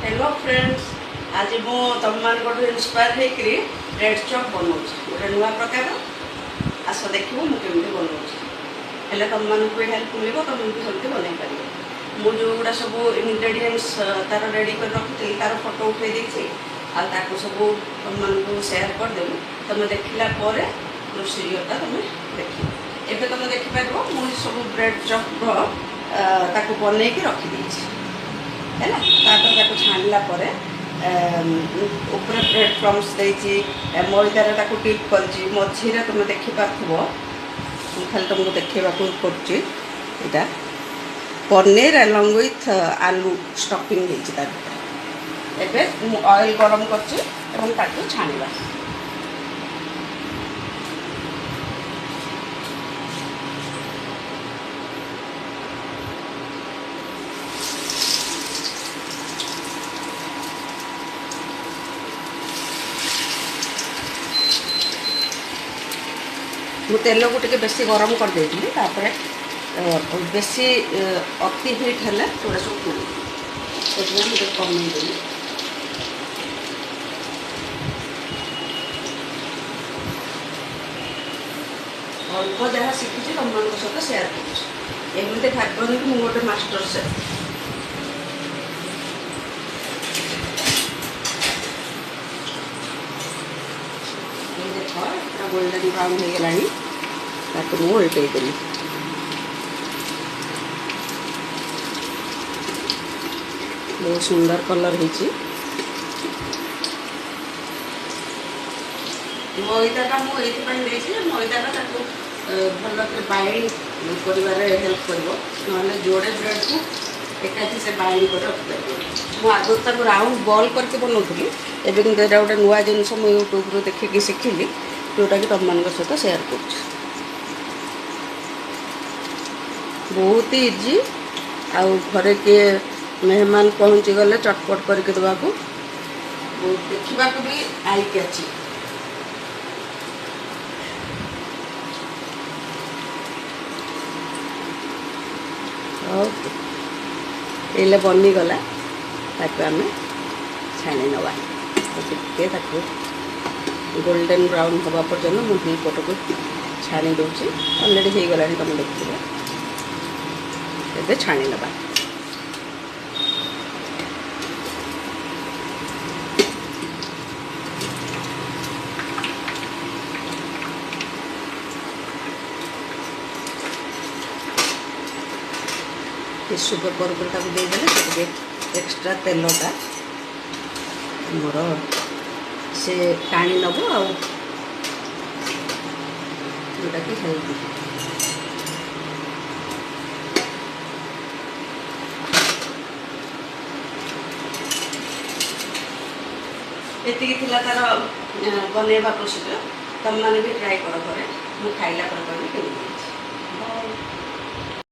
Hello friends, आज मु तुम मान इन्स्पायर होकर ब्रेड चॉप बनाऊँ गोटे नुआ प्रकार। आस देखो मुझे बनाऊँ तुम मानक हेल्प मिल तुम जल्दी बन पार। मुझे गुड़ा सब इनग्रेडिएंट्स तार रेडी कर रखी तार फोटो उठे देती आपको सब तुम मानक सेयार करदेवी। तुम देखला प्रोसीजरटा तुम देख एवं तुम देखिपार मुझे सब ब्रेड चॉप बनई रखी है ना। छाणला ऊपर ब्रेड क्रम्स देती मैदार टिप कर मझीरे तुम देखिपार खाली तुमको देखा कर पनीर अलॉन्ग विथ आलू स्टफिंग एवं ऑयल गरम कर छाणा। मु तेल को टे बेसी गरम कर देती बेसी अति हिट है थोड़ा सब मुझे कमेदेली। अल्प जहाँ शिखी तुम मान सहित सेयार करमती भागनी कि मुझे गोटे मास्टर सेफ। देख गोल्डन ब्राउन हो गलानी मुझे उल्टेदेली। बहुत सुंदर कलर होती। मैदाटा मुझे मैदाटा भल बाइंड कर हेल्प कर जोड़े ब्रेड को एकाठी से बाइंड कर रखिपार। मुझे राउंड बॉल करके बनाऊली एवं गोटे नुआ जिनस मुझे यूट्यूब देखिए शिखिली जोटा कि तुम मान सहित सेयार कर। बहुत ही इजी आउ घरे किए मेहमान पहुँची गले चटपट करके देवा को देखा भी आई कैची। ये बनीगला आम छाणी नवा गोल्डन ब्राउन हवा पर्यटन मुझे पट को छाणी दूसरी अलरेडी हो गला तुम देखिए ए छाणी नवा। टिश्यू पेपर पर देदेले एक्स्ट्रा तेलटा मोर से टाणी नब जोटा कि हेल्दी। ये तार बनवा प्रोसीजर तुम मैंने भी ट्राए कर मुझे खाइला कहूँ।